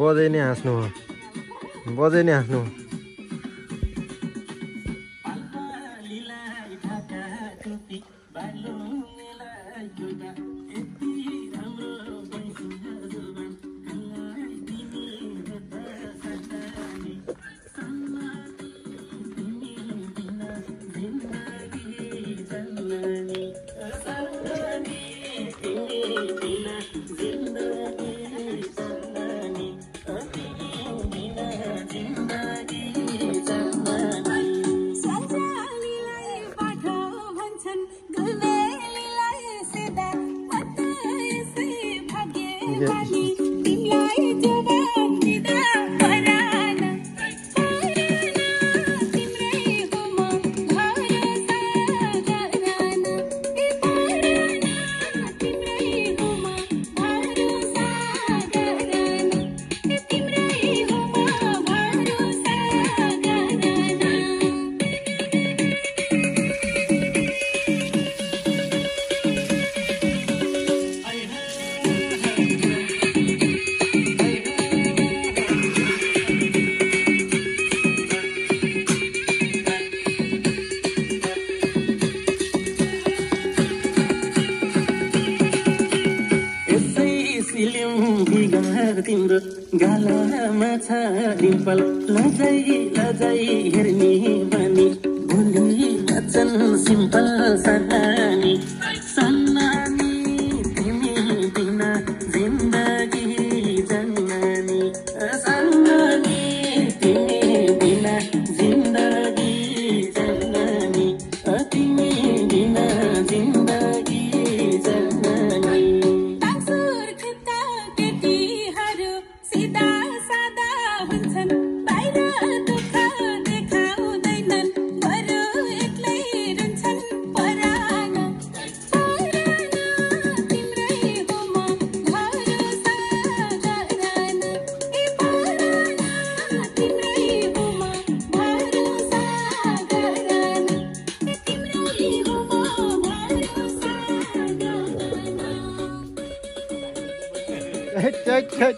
बजै नै हाँस्नु हो, बजै नै हाँस्नु हो। तिम्रो गालामा छ डिम्पल लजै लजै हेर्ने बानी भोलि वचन सिम्पल सन्नानी सन्नानी तिमी बिना जिन्दगी जन्नानी सन्नानी तिमी बिना जिन्दगी जन्नानी तिमी बिना जिन्दगी जन्नानी Check.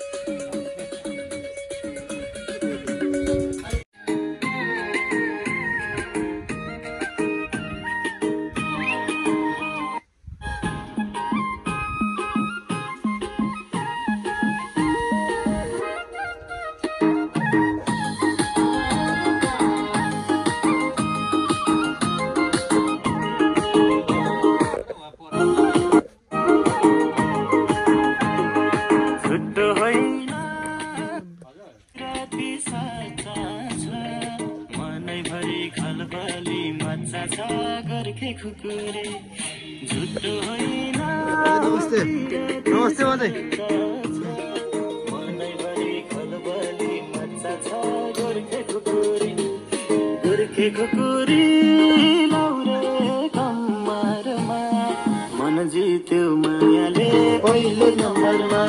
खुकुरे झुटो होइन नमस्ते नमस्ते मादै मनैभरि खलबली मच्चा छ गोर्खे खुकुरी लाउरे कम्मरमा मन जित्यो मायाले पहिलो नम्बरमा